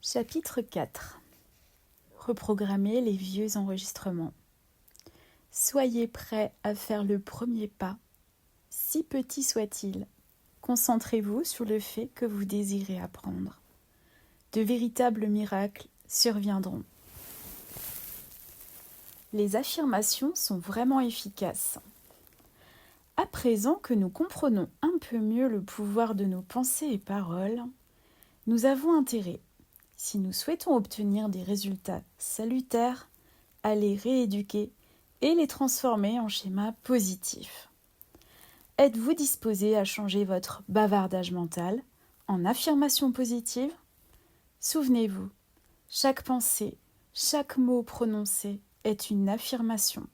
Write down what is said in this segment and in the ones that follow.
Chapitre 4. Reprogrammer les vieux enregistrements. Soyez prêts à faire le premier pas, si petit soit-il. Concentrez-vous sur le fait que vous désirez apprendre. De véritables miracles surviendront. Les affirmations sont vraiment efficaces. À présent que nous comprenons un peu mieux le pouvoir de nos pensées et paroles, nous avons intérêt, si nous souhaitons obtenir des résultats salutaires, à les rééduquer et les transformer en schémas positifs. Êtes-vous disposé à changer votre bavardage mental en affirmations positives ? Souvenez-vous, chaque pensée, chaque mot prononcé est une affirmation.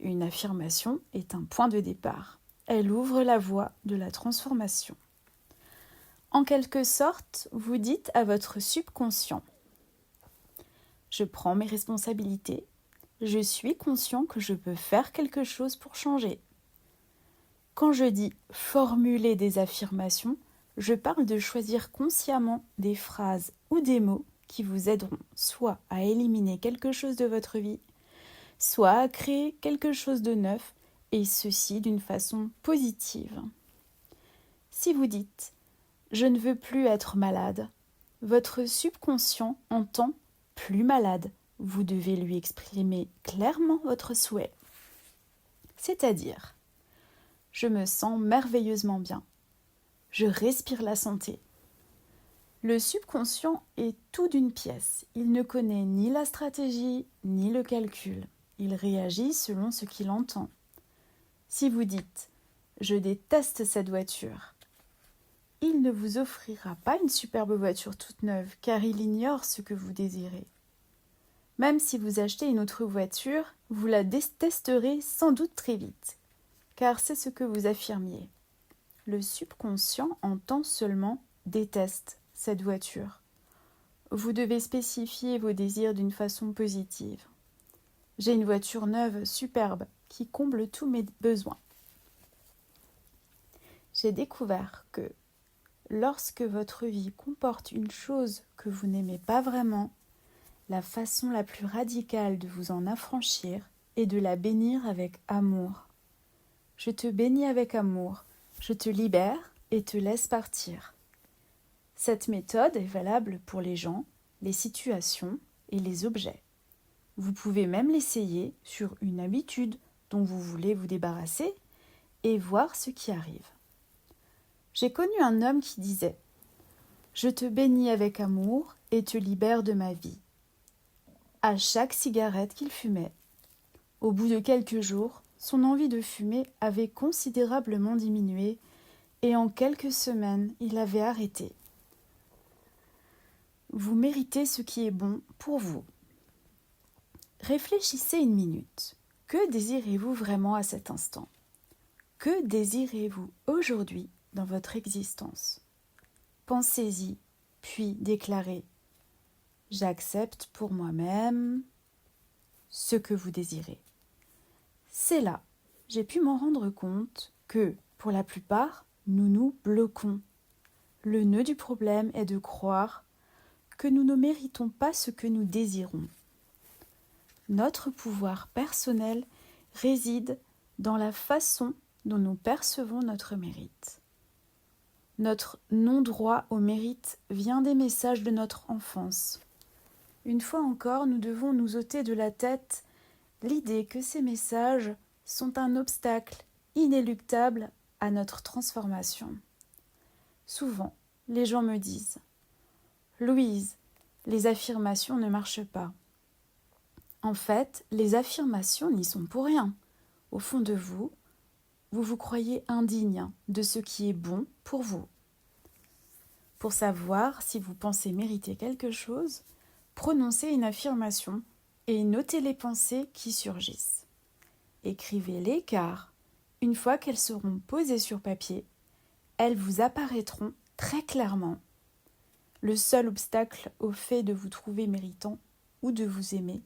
Une affirmation est un point de départ. Elle ouvre la voie de la transformation. En quelque sorte, vous dites à votre subconscient « Je prends mes responsabilités, je suis conscient que je peux faire quelque chose pour changer ». Quand je dis « formuler des affirmations », je parle de choisir consciemment des phrases ou des mots qui vous aideront soit à éliminer quelque chose de votre vie, soit à créer quelque chose de neuf, et ceci d'une façon positive. Si vous dites « je ne veux plus être malade », votre subconscient entend « plus malade ». Vous devez lui exprimer clairement votre souhait. C'est-à-dire « je me sens merveilleusement bien ». Je respire la santé. Le subconscient est tout d'une pièce. Il ne connaît ni la stratégie, ni le calcul. Il réagit selon ce qu'il entend. Si vous dites « je déteste cette voiture », il ne vous offrira pas une superbe voiture toute neuve, car il ignore ce que vous désirez. Même si vous achetez une autre voiture, vous la détesterez sans doute très vite, car c'est ce que vous affirmiez. Le subconscient entend seulement « déteste cette voiture ». Vous devez spécifier vos désirs d'une façon positive. J'ai une voiture neuve, superbe, qui comble tous mes besoins. J'ai découvert que lorsque votre vie comporte une chose que vous n'aimez pas vraiment, la façon la plus radicale de vous en affranchir est de la bénir avec amour. Je te bénis avec amour, je te libère et te laisse partir. Cette méthode est valable pour les gens, les situations et les objets. Vous pouvez même l'essayer sur une habitude dont vous voulez vous débarrasser et voir ce qui arrive. J'ai connu un homme qui disait « Je te bénis avec amour et te libère de ma vie » à chaque cigarette qu'il fumait. Au bout de quelques jours, son envie de fumer avait considérablement diminué et en quelques semaines, il avait arrêté. Vous méritez ce qui est bon pour vous. Réfléchissez une minute. Que désirez-vous vraiment à cet instant ? Que désirez-vous aujourd'hui dans votre existence ? Pensez-y, puis déclarez « J'accepte pour moi-même ce que vous désirez ». C'est là, j'ai pu m'en rendre compte que, pour la plupart, nous nous bloquons. Le nœud du problème est de croire que nous ne méritons pas ce que nous désirons. Notre pouvoir personnel réside dans la façon dont nous percevons notre mérite. Notre non-droit au mérite vient des messages de notre enfance. Une fois encore, nous devons nous ôter de la tête l'idée que ces messages sont un obstacle inéluctable à notre transformation. Souvent, les gens me disent « Louise, les affirmations ne marchent pas ». En fait, les affirmations n'y sont pour rien. Au fond de vous, vous vous croyez indigne de ce qui est bon pour vous. Pour savoir si vous pensez mériter quelque chose, prononcez une affirmation et notez les pensées qui surgissent. Écrivez-les car, une fois qu'elles seront posées sur papier, elles vous apparaîtront très clairement. Le seul obstacle au fait de vous trouver méritant ou de vous aimer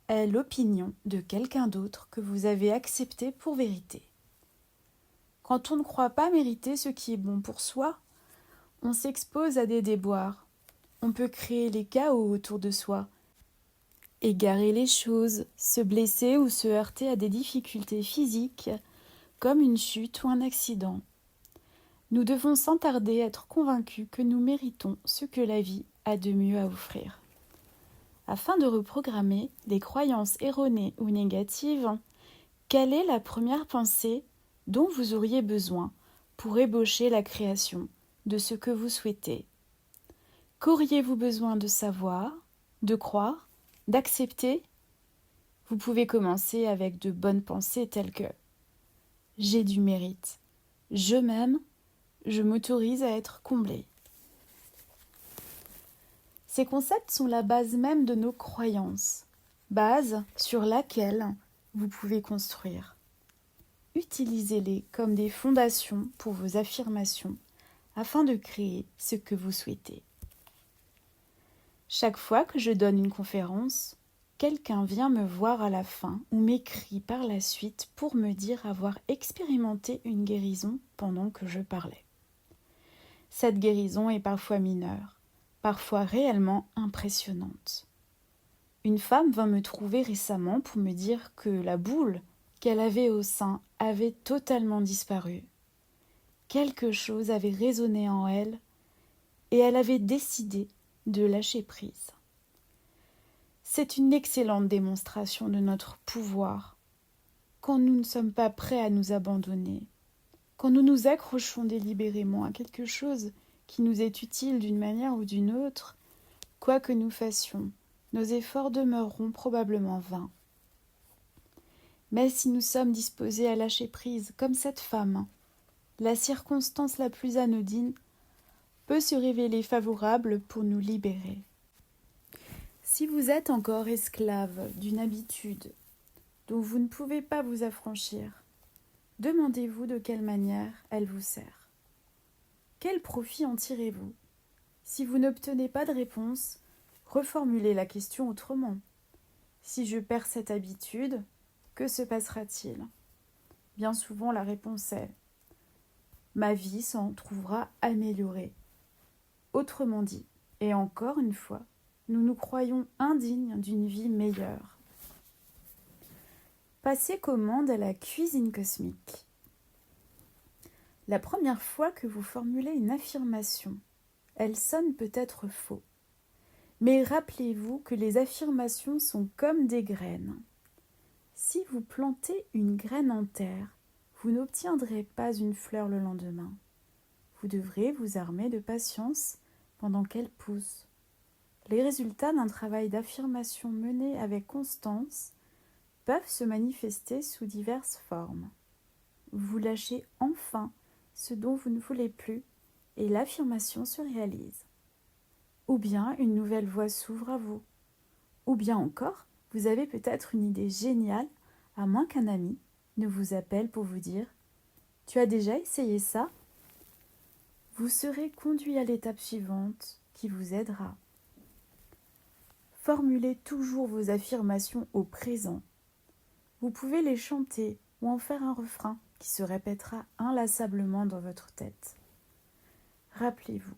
est l'opinion de quelqu'un d'autre que vous avez accepté pour vérité. Quand on ne croit pas mériter ce qui est bon pour soi, on s'expose à des déboires. on peut créer les chaos autour de soi, égarer les choses, se blesser ou se heurter à des difficultés physiques, comme une chute ou un accident. Nous devons sans tarder être convaincus que nous méritons ce que la vie a de mieux à offrir. Afin de reprogrammer les croyances erronées ou négatives, quelle est la première pensée dont vous auriez besoin pour ébaucher la création de ce que vous souhaitez? Qu'auriez-vous besoin de savoir, de croire, d'accepter? Vous pouvez commencer avec de bonnes pensées telles que « J'ai du mérite »,« Je m'aime »,« Je m'autorise à être comblé ». Ces concepts sont la base même de nos croyances, base sur laquelle vous pouvez construire. Utilisez-les comme des fondations pour vos affirmations afin de créer ce que vous souhaitez. Chaque fois que je donne une conférence, quelqu'un vient me voir à la fin ou m'écrit par la suite pour me dire avoir expérimenté une guérison pendant que je parlais. Cette guérison est parfois mineure, parfois réellement impressionnante. Une femme vint me trouver récemment pour me dire que la boule qu'elle avait au sein avait totalement disparu. Quelque chose avait résonné en elle et elle avait décidé de lâcher prise. C'est une excellente démonstration de notre pouvoir quand nous ne sommes pas prêts à nous abandonner, quand nous nous accrochons délibérément à quelque chose qui nous est utile d'une manière ou d'une autre, quoi que nous fassions, nos efforts demeureront probablement vains. Mais si nous sommes disposés à lâcher prise, comme cette femme, la circonstance la plus anodine peut se révéler favorable pour nous libérer. Si vous êtes encore esclave d'une habitude dont vous ne pouvez pas vous affranchir, demandez-vous de quelle manière elle vous sert. Quel profit en tirez-vous? Si vous n'obtenez pas de réponse, reformulez la question autrement. Si je perds cette habitude, que se passera-t-il? Bien souvent, la réponse est « Ma vie s'en trouvera améliorée ». Autrement dit, et encore une fois, nous nous croyons indignes d'une vie meilleure. Passez commande à la cuisine cosmique. La première fois que vous formulez une affirmation, elle sonne peut-être faux. Mais rappelez-vous que les affirmations sont comme des graines. Si vous plantez une graine en terre, vous n'obtiendrez pas une fleur le lendemain. Vous devrez vous armer de patience pendant qu'elle pousse. Les résultats d'un travail d'affirmation mené avec constance peuvent se manifester sous diverses formes. Vous lâchez enfin ce dont vous ne voulez plus et l'affirmation se réalise. Ou bien une nouvelle voie s'ouvre à vous. Ou bien encore, vous avez peut-être une idée géniale, à moins qu'un ami ne vous appelle pour vous dire « Tu as déjà essayé ça ?» Vous serez conduit à l'étape suivante qui vous aidera. Formulez toujours vos affirmations au présent. Vous pouvez les chanter ou en faire un refrain qui se répétera inlassablement dans votre tête. Rappelez-vous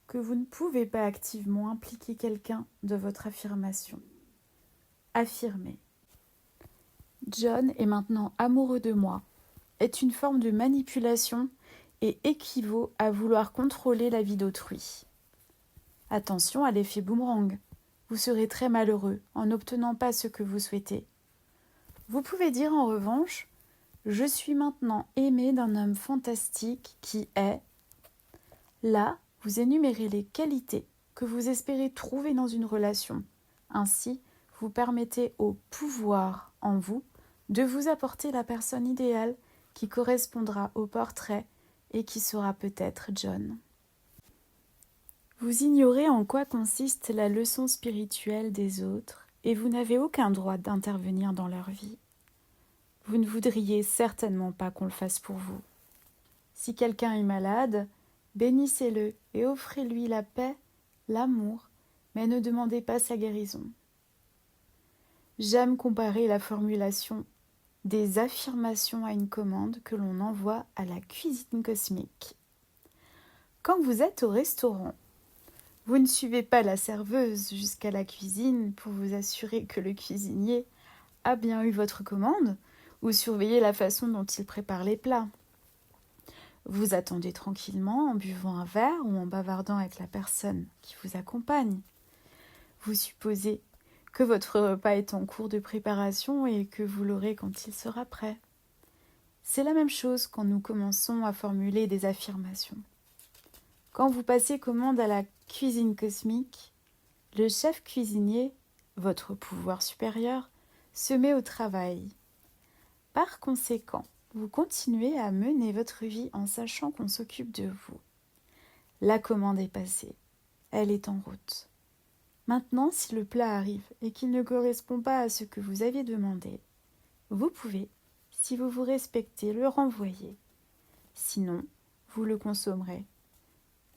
que vous ne pouvez pas activement impliquer quelqu'un de votre affirmation. Affirmez. John est maintenant amoureux de moi est une forme de manipulation et équivaut à vouloir contrôler la vie d'autrui. Attention à l'effet boomerang. Vous serez très malheureux en n'obtenant pas ce que vous souhaitez. Vous pouvez dire en revanche « Je suis maintenant aimé d'un homme fantastique qui est… » Là, vous énumérez les qualités que vous espérez trouver dans une relation. Ainsi, vous permettez au pouvoir en vous de vous apporter la personne idéale qui correspondra au portrait et qui sera peut-être John. Vous ignorez en quoi consiste la leçon spirituelle des autres et vous n'avez aucun droit d'intervenir dans leur vie. Vous ne voudriez certainement pas qu'on le fasse pour vous. Si quelqu'un est malade, bénissez-le et offrez-lui la paix, l'amour, mais ne demandez pas sa guérison. J'aime comparer la formulation des affirmations à une commande que l'on envoie à la cuisine cosmique. Quand vous êtes au restaurant, Vous ne suivez pas la serveuse jusqu'à la cuisine pour vous assurer que le cuisinier a bien eu votre commande ou surveiller la façon dont il prépare les plats. Vous attendez tranquillement en buvant un verre ou en bavardant avec la personne qui vous accompagne. Vous supposez que votre repas est en cours de préparation et que vous l'aurez quand il sera prêt. C'est la même chose quand nous commençons à formuler des affirmations. Quand vous passez commande à la cuisine cosmique, le chef cuisinier, votre pouvoir supérieur, se met au travail. Par conséquent, vous continuez à mener votre vie en sachant qu'on s'occupe de vous. La commande est passée, elle est en route. Maintenant, si le plat arrive et qu'il ne correspond pas à ce que vous aviez demandé, vous pouvez, si vous vous respectez, le renvoyer. Sinon, vous le consommerez.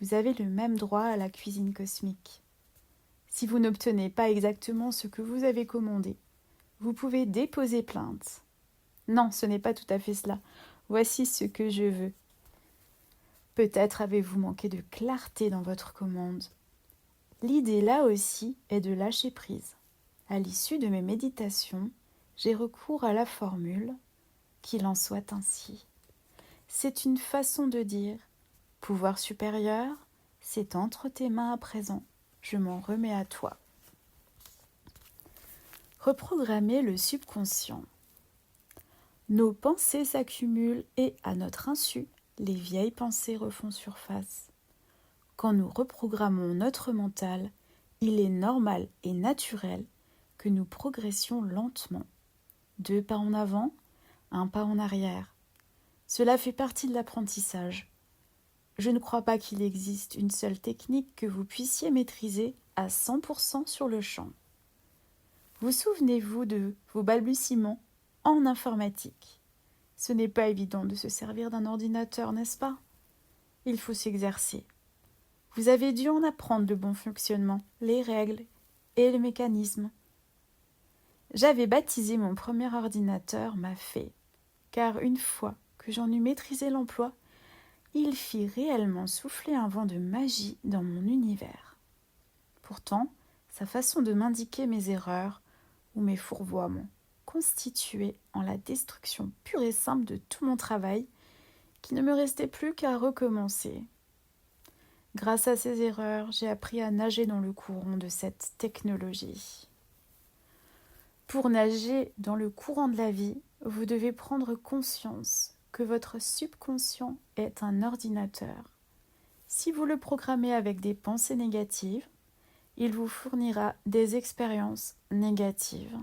Vous avez le même droit à la cuisine cosmique. Si vous n'obtenez pas exactement ce que vous avez commandé, vous pouvez déposer plainte. Non, ce n'est pas tout à fait cela. Voici ce que je veux. Peut-être avez-vous manqué de clarté dans votre commande. L'idée là aussi est de lâcher prise. À l'issue de mes méditations, j'ai recours à la formule « qu'il en soit ainsi ». C'est une façon de dire « pouvoir supérieur, c'est entre tes mains à présent, je m'en remets à toi ». Reprogrammer le subconscient. Nos pensées s'accumulent et, à notre insu, les vieilles pensées refont surface. Quand nous reprogrammons notre mental, il est normal et naturel que nous progressions lentement. 2 pas en avant, 1 pas en arrière. Cela fait partie de l'apprentissage. Je ne crois pas qu'il existe une seule technique que vous puissiez maîtriser à 100% sur le champ. Vous souvenez-vous de vos balbutiements en informatique? Ce n'est pas évident de se servir d'un ordinateur, n'est-ce pas? Il faut s'exercer. Vous avez dû en apprendre le bon fonctionnement, les règles et les mécanismes. J'avais baptisé mon premier ordinateur ma fée, car une fois que j'en eus maîtrisé l'emploi, il fit réellement souffler un vent de magie dans mon univers. Pourtant, sa façon de m'indiquer mes erreurs ou mes fourvoiements constituait en la destruction pure et simple de tout mon travail, qui ne me restait plus qu'à recommencer. Grâce à ces erreurs, j'ai appris à nager dans le courant de cette technologie. Pour nager dans le courant de la vie, vous devez prendre conscience que votre subconscient est un ordinateur. Si vous le programmez avec des pensées négatives, il vous fournira des expériences négatives.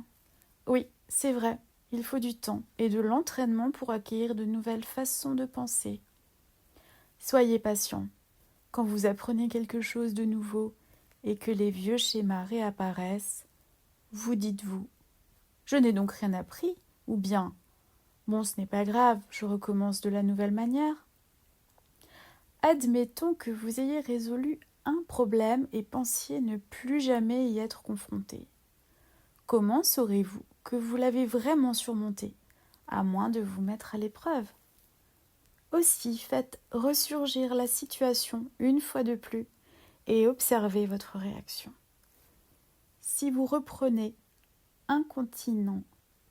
Oui, c'est vrai, il faut du temps et de l'entraînement pour acquérir de nouvelles façons de penser. Soyez patient. Quand vous apprenez quelque chose de nouveau et que les vieux schémas réapparaissent, vous dites-vous « Je n'ai donc rien appris » ou bien « Bon, ce n'est pas grave, je recommence de la nouvelle manière ». Admettons que vous ayez résolu un problème et pensiez ne plus jamais y être confronté. Comment saurez-vous que vous l'avez vraiment surmonté, à moins de vous mettre à l'épreuve? Aussi, faites ressurgir la situation une fois de plus et observez votre réaction. Si vous reprenez incontinent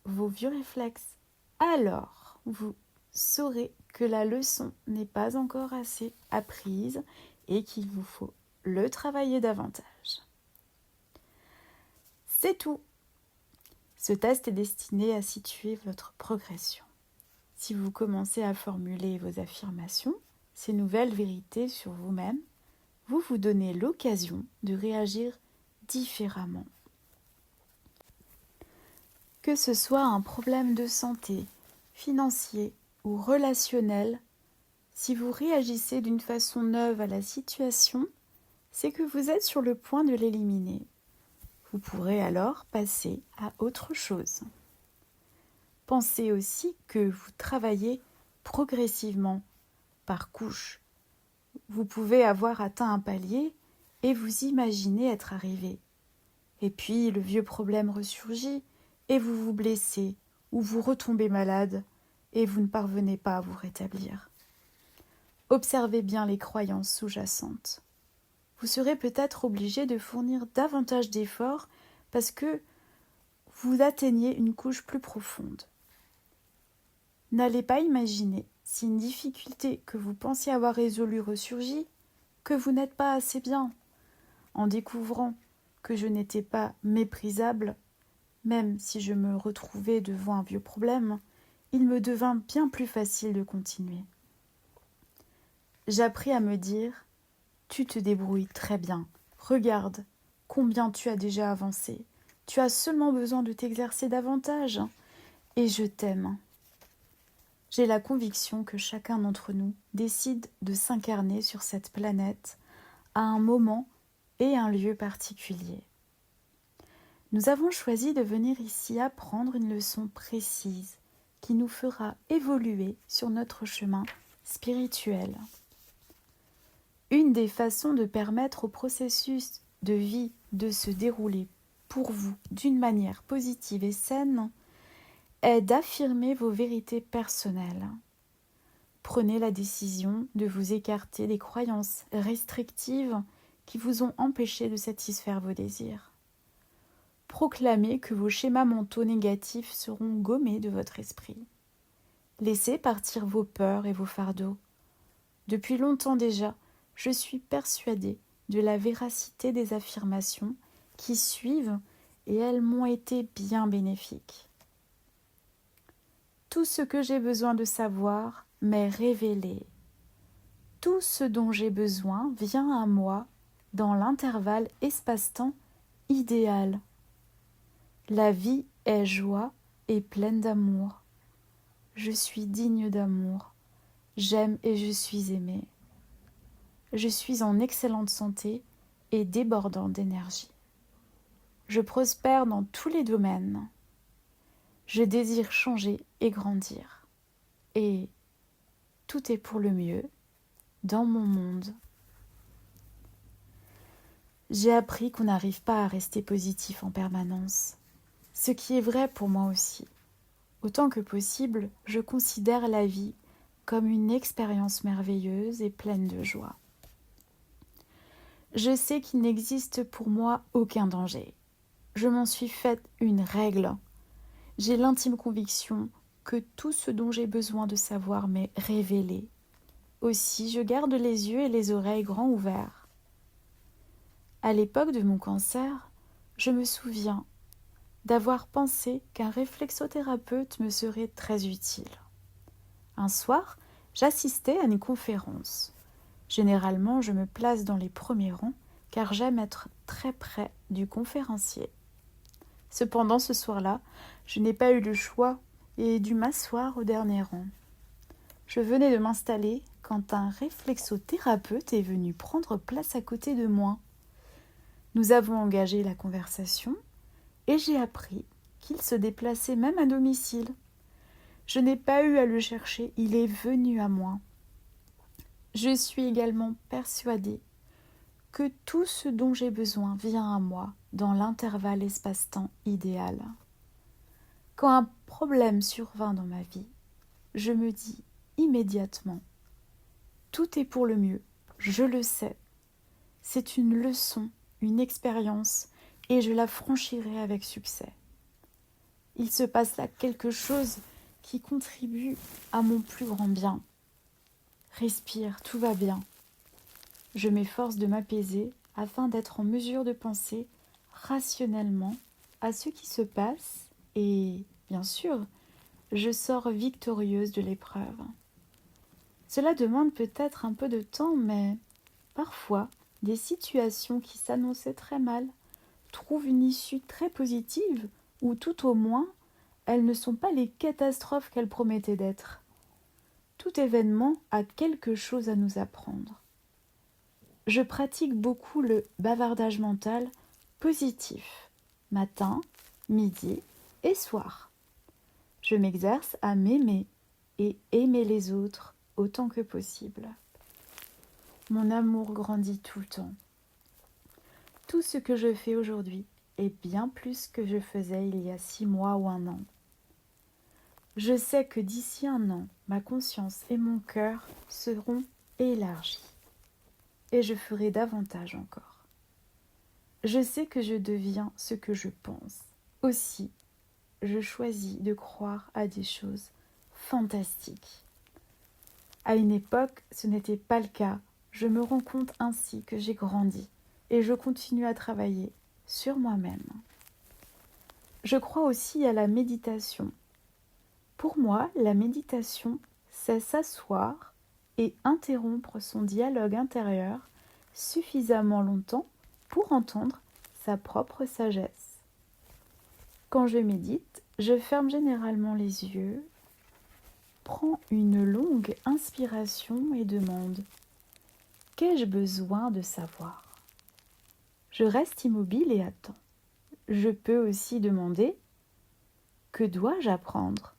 vos vieux réflexes, alors vous saurez que la leçon n'est pas encore assez apprise et qu'il vous faut le travailler davantage. C'est tout. Ce test est destiné à situer votre progression. Si vous commencez à formuler vos affirmations, ces nouvelles vérités sur vous-même, vous vous donnez l'occasion de réagir différemment. Que ce soit un problème de santé, financier ou relationnel, si vous réagissez d'une façon neuve à la situation, c'est que vous êtes sur le point de l'éliminer. Vous pourrez alors passer à autre chose. Pensez aussi que vous travaillez progressivement, par couches. Vous pouvez avoir atteint un palier et vous imaginez être arrivé. Et puis le vieux problème ressurgit et vous vous blessez ou vous retombez malade et vous ne parvenez pas à vous rétablir. Observez bien les croyances sous-jacentes. vous serez peut-être obligé de fournir davantage d'efforts parce que vous atteignez une couche plus profonde. N'allez pas imaginer, si une difficulté que vous pensiez avoir résolue ressurgit, que vous n'êtes pas assez bien. En découvrant que je n'étais pas méprisable, même si je me retrouvais devant un vieux problème, il me devint bien plus facile de continuer. J'appris à me dire « Tu te débrouilles très bien. Regarde combien tu as déjà avancé. Tu as seulement besoin de t'exercer davantage. Et je t'aime. » J'ai la conviction que chacun d'entre nous décide de s'incarner sur cette planète à un moment et un lieu particulier. Nous avons choisi de venir ici apprendre une leçon précise qui nous fera évoluer sur notre chemin spirituel. Une des façons de permettre au processus de vie de se dérouler pour vous d'une manière positive et saine est d'affirmer vos vérités personnelles. Prenez la décision de vous écarter des croyances restrictives qui vous ont empêché de satisfaire vos désirs. Proclamez que vos schémas mentaux négatifs seront gommés de votre esprit. Laissez partir vos peurs et vos fardeaux. Depuis longtemps déjà, je suis persuadée de la véracité des affirmations qui suivent et elles m'ont été bien bénéfiques. Tout ce que j'ai besoin de savoir m'est révélé. Tout ce dont j'ai besoin vient à moi dans l'intervalle espace-temps idéal. La vie est joie et pleine d'amour. Je suis digne d'amour. J'aime et je suis aimée. Je suis en excellente santé et débordant d'énergie. Je prospère dans tous les domaines. Je désire changer et grandir. Et tout est pour le mieux dans mon monde. J'ai appris qu'on n'arrive pas à rester positif en permanence, ce qui est vrai pour moi aussi. Autant que possible, je considère la vie comme une expérience merveilleuse et pleine de joie. Je sais qu'il n'existe pour moi aucun danger. Je m'en suis faite une règle. J'ai l'intime conviction que tout ce dont j'ai besoin de savoir m'est révélé. Aussi, je garde les yeux et les oreilles grands ouverts. À l'époque de mon cancer, je me souviens d'avoir pensé qu'un réflexothérapeute me serait très utile. Un soir, j'assistais à une conférence. Généralement, je me place dans les premiers rangs car j'aime être très près du conférencier. Cependant, ce soir-là, je n'ai pas eu le choix et ai dû m'asseoir au dernier rang. Je venais de m'installer quand un réflexothérapeute est venu prendre place à côté de moi. Nous avons engagé la conversation et j'ai appris qu'il se déplaçait même à domicile. Je n'ai pas eu à le chercher, il est venu à moi. Je suis également persuadée que tout ce dont j'ai besoin vient à moi dans l'intervalle espace-temps idéal. Quand un problème survint dans ma vie, je me dis immédiatement « Tout est pour le mieux, je le sais. C'est une leçon, une expérience, et je la franchirai avec succès. Il se passe là quelque chose qui contribue à mon plus grand bien. Respire, tout va bien. » Je m'efforce de m'apaiser afin d'être en mesure de penser rationnellement à ce qui se passe et, bien sûr, je sors victorieuse de l'épreuve. Cela demande peut-être un peu de temps, mais parfois, des situations qui s'annonçaient très mal trouvent une issue très positive, ou tout au moins, elles ne sont pas les catastrophes qu'elles promettaient d'être. Tout événement a quelque chose à nous apprendre. Je pratique beaucoup le bavardage mental positif, matin, midi et soir. Je m'exerce à m'aimer et aimer les autres autant que possible. Mon amour grandit tout le temps. Tout ce que je fais aujourd'hui est bien plus que je faisais il y a 6 mois ou 1 an. Je sais que d'ici 1 an, ma conscience et mon cœur seront élargis. et je ferai davantage encore. Je sais que je deviens ce que je pense. Aussi, je choisis de croire à des choses fantastiques. À une époque, ce n'était pas le cas. Je me rends compte ainsi que j'ai grandi et je continue à travailler sur moi-même. Je crois aussi à la méditation. Pour moi, la méditation, c'est s'asseoir et interrompre son dialogue intérieur suffisamment longtemps pour entendre sa propre sagesse. Quand je médite, je ferme généralement les yeux, prends une longue inspiration et demande « Qu'ai-je besoin de savoir ?» Je reste immobile et attends. Je peux aussi demander « Que dois-je apprendre ?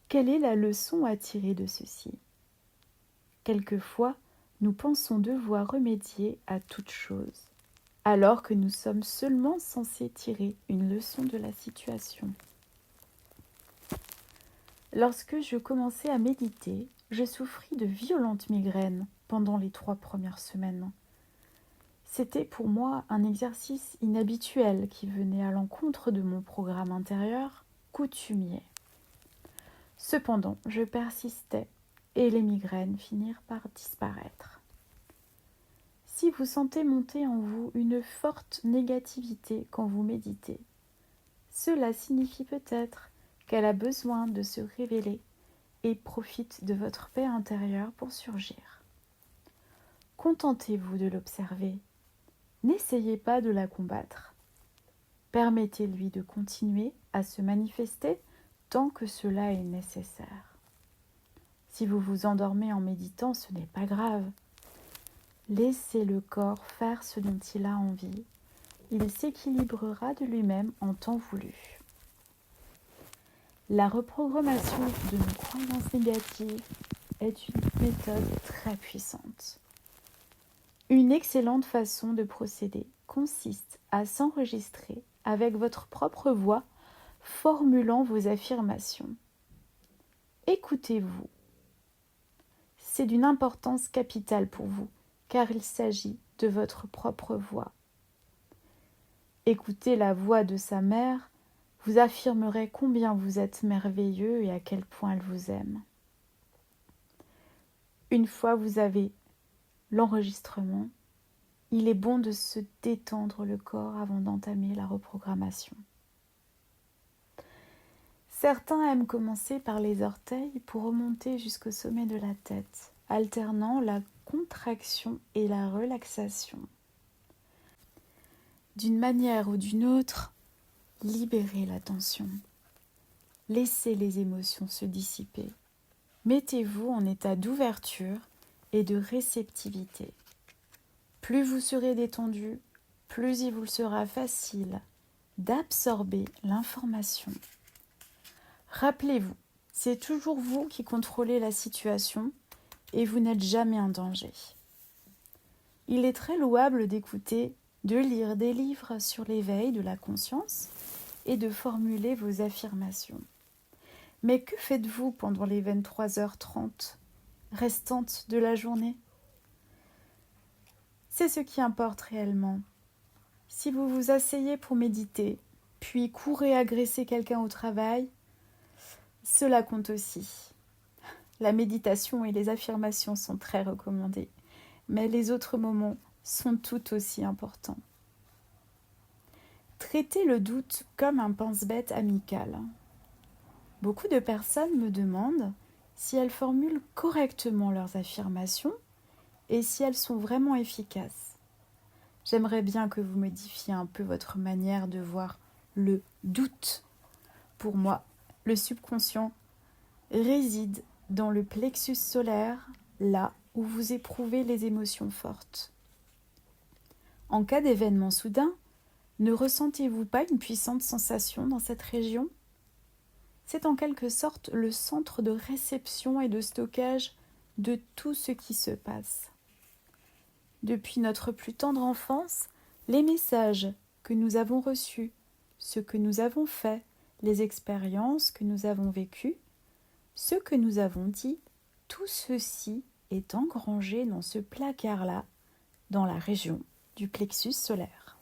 Quelle est la leçon à tirer de ceci ?» Quelquefois, nous pensons devoir remédier à toute chose, alors que nous sommes seulement censés tirer une leçon de la situation. Lorsque je commençais à méditer, je souffris de violentes migraines pendant les 3 premières semaines. C'était pour moi un exercice inhabituel qui venait à l'encontre de mon programme intérieur coutumier. Cependant, je persistais et les migraines finirent par disparaître. Si vous sentez monter en vous une forte négativité quand vous méditez, cela signifie peut-être qu'elle a besoin de se révéler et profite de votre paix intérieure pour surgir. Contentez-vous de l'observer. N'essayez pas de la combattre. Permettez-lui de continuer à se manifester tant que cela est nécessaire. Si vous vous endormez en méditant, ce n'est pas grave. Laissez le corps faire ce dont il a envie. Il s'équilibrera de lui-même en temps voulu. La reprogrammation de nos croyances négatives est une méthode très puissante. Une excellente façon de procéder consiste à s'enregistrer avec votre propre voix, formulant vos affirmations. Écoutez-vous. C'est d'une importance capitale pour vous, car il s'agit de votre propre voix. Écoutez la voix de sa mère, vous affirmerez combien vous êtes merveilleux et à quel point elle vous aime. Une fois vous avez l'enregistrement, il est bon de se détendre le corps avant d'entamer la reprogrammation. Certains aiment commencer par les orteils pour remonter jusqu'au sommet de la tête, alternant la contraction et la relaxation. D'une manière ou d'une autre, libérez la tension. Laissez les émotions se dissiper. Mettez-vous en état d'ouverture et de réceptivité. Plus vous serez détendu, plus il vous sera facile d'absorber l'information. Rappelez-vous, c'est toujours vous qui contrôlez la situation et vous n'êtes jamais en danger. Il est très louable d'écouter, de lire des livres sur l'éveil de la conscience et de formuler vos affirmations. Mais que faites-vous pendant les 23h30 restantes de la journée ? C'est ce qui importe réellement. Si vous vous asseyez pour méditer, puis courez agresser quelqu'un au travail, cela compte aussi. La méditation et les affirmations sont très recommandées, mais les autres moments sont tout aussi importants. Traitez le doute comme un pense-bête amical. Beaucoup de personnes me demandent si elles formulent correctement leurs affirmations et si elles sont vraiment efficaces. J'aimerais bien que vous modifiez un peu votre manière de voir le doute. Pour moi, le subconscient réside dans le plexus solaire, là où vous éprouvez les émotions fortes. En cas d'événement soudain, ne ressentez-vous pas une puissante sensation dans cette région ? C'est en quelque sorte le centre de réception et de stockage de tout ce qui se passe. Depuis notre plus tendre enfance, les messages que nous avons reçus, ce que nous avons fait, les expériences que nous avons vécues, ce que nous avons dit, tout ceci est engrangé dans ce placard-là, dans la région du plexus solaire.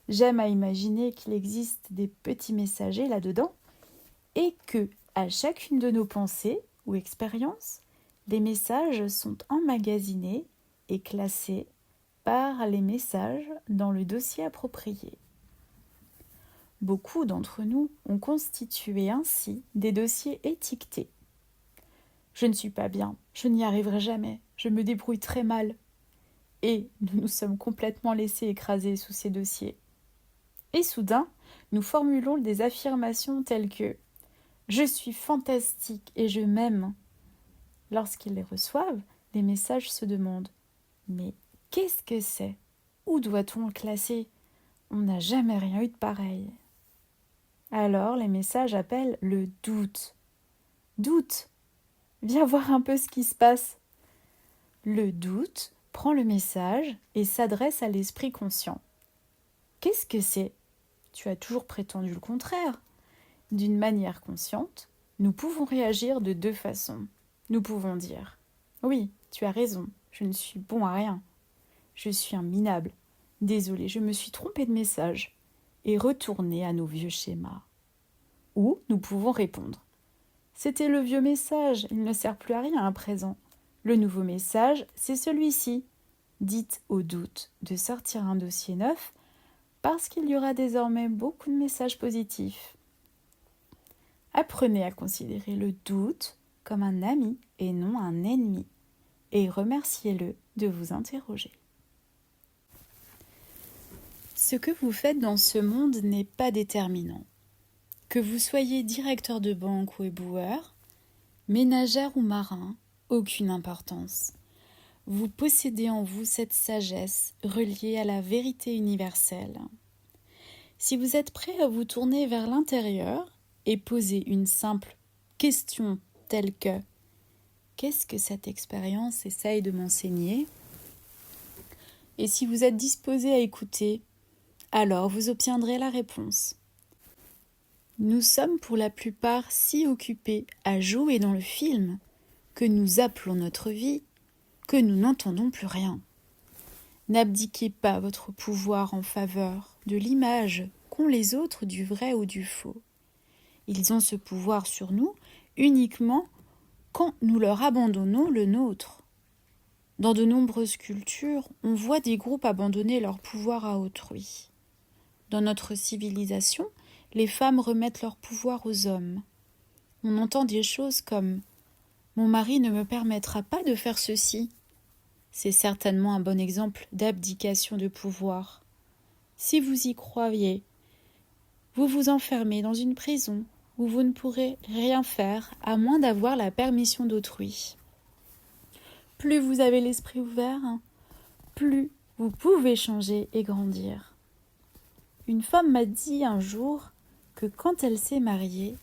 J'aime à imaginer qu'il existe des petits messagers là-dedans et que, à chacune de nos pensées ou expériences, les messages sont emmagasinés et classés par les messages dans le dossier approprié. Beaucoup d'entre nous ont constitué ainsi des dossiers étiquetés. Je ne suis pas bien, je n'y arriverai jamais, je me débrouille très mal. Et nous nous sommes complètement laissés écraser sous ces dossiers. Et soudain, nous formulons des affirmations telles que « Je suis fantastique et je m'aime ». Lorsqu'ils les reçoivent, les messages se demandent « Mais qu'est-ce que c'est ? Où doit-on le classer ? On n'a jamais rien eu de pareil. » Alors les messages appellent le doute. « Doute, viens voir un peu ce qui se passe. » Le doute prend le message et s'adresse à l'esprit conscient. Qu'est-ce que c'est ? Tu as toujours prétendu le contraire. D'une manière consciente, nous pouvons réagir de deux façons. Nous pouvons dire « Oui, tu as raison, je ne suis bon à rien. Je suis un minable. Désolé, je me suis trompé de message. » Et retourner à nos vieux schémas. Ou nous pouvons répondre « C'était le vieux message, il ne sert plus à rien à présent. Le nouveau message, c'est celui-ci. Dites au doute de sortir un dossier neuf parce qu'il y aura désormais beaucoup de messages positifs. » Apprenez à considérer le doute comme un ami et non un ennemi et remerciez-le de vous interroger. Ce que vous faites dans ce monde n'est pas déterminant. Que vous soyez directeur de banque ou éboueur, ménagère ou marin, aucune importance. Vous possédez en vous cette sagesse reliée à la vérité universelle. Si vous êtes prêt à vous tourner vers l'intérieur et poser une simple question telle que « Qu'est-ce que cette expérience essaye de m'enseigner ?» Et si vous êtes disposé à écouter, alors vous obtiendrez la réponse. Nous sommes pour la plupart si occupés à jouer dans le film que nous appelons notre vie, que nous n'entendons plus rien. N'abdiquez pas votre pouvoir en faveur de l'image qu'ont les autres du vrai ou du faux. Ils ont ce pouvoir sur nous uniquement quand nous leur abandonnons le nôtre. Dans de nombreuses cultures, on voit des groupes abandonner leur pouvoir à autrui. Dans notre civilisation, les femmes remettent leur pouvoir aux hommes. On entend des choses comme « Mon mari ne me permettra pas de faire ceci ». C'est certainement un bon exemple d'abdication de pouvoir. Si vous y croyez, vous vous enfermez dans une prison où vous ne pourrez rien faire à moins d'avoir la permission d'autrui. Plus vous avez l'esprit ouvert, plus vous pouvez changer et grandir. Une femme m'a dit un jour que quand elle s'est mariée,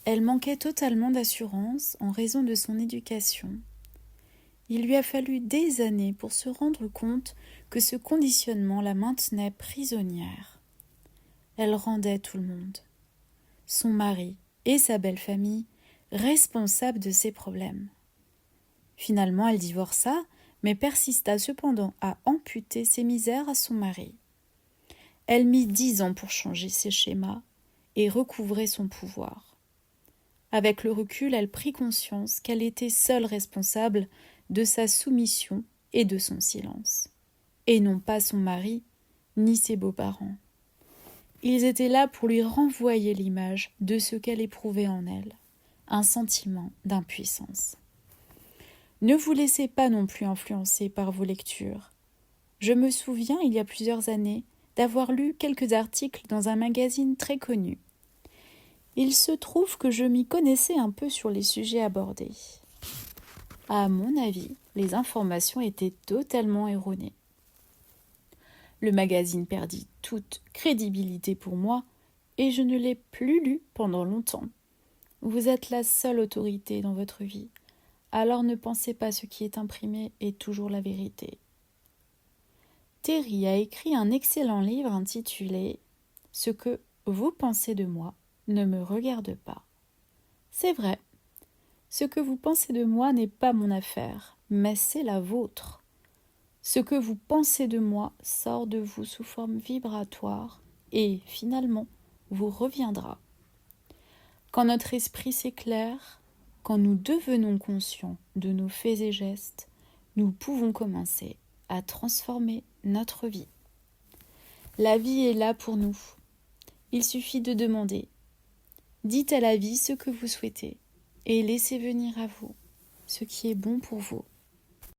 elle manquait totalement d'assurance en raison de son éducation. Il lui a fallu des années pour se rendre compte que ce conditionnement la maintenait prisonnière. Elle rendait tout le monde, son mari et sa belle famille, responsables de ses problèmes. Finalement, elle divorça, mais persista cependant à amputer ses misères à son mari. Elle mit 10 ans pour changer ses schémas et recouvrer son pouvoir. Avec le recul, elle prit conscience qu'elle était seule responsable de sa soumission et de son silence, et non pas son mari ni ses beaux-parents. Ils étaient là pour lui renvoyer l'image de ce qu'elle éprouvait en elle, un sentiment d'impuissance. Ne vous laissez pas non plus influencer par vos lectures. Je me souviens, il y a plusieurs années, d'avoir lu quelques articles dans un magazine très connu. Il se trouve que je m'y connaissais un peu sur les sujets abordés. À mon avis, les informations étaient totalement erronées. Le magazine perdit toute crédibilité pour moi et je ne l'ai plus lu pendant longtemps. Vous êtes la seule autorité dans votre vie, alors ne pensez pas ce qui est imprimé est toujours la vérité. Terry a écrit un excellent livre intitulé « Ce que vous pensez de moi ne me regarde pas ». C'est vrai, ce que vous pensez de moi n'est pas mon affaire, mais c'est la vôtre. Ce que vous pensez de moi sort de vous sous forme vibratoire et, finalement, vous reviendra. Quand notre esprit s'éclaire, quand nous devenons conscients de nos faits et gestes, nous pouvons commencer à transformer notre vie. La vie est là pour nous. Il suffit de demander. Dites à la vie ce que vous souhaitez et laissez venir à vous ce qui est bon pour vous.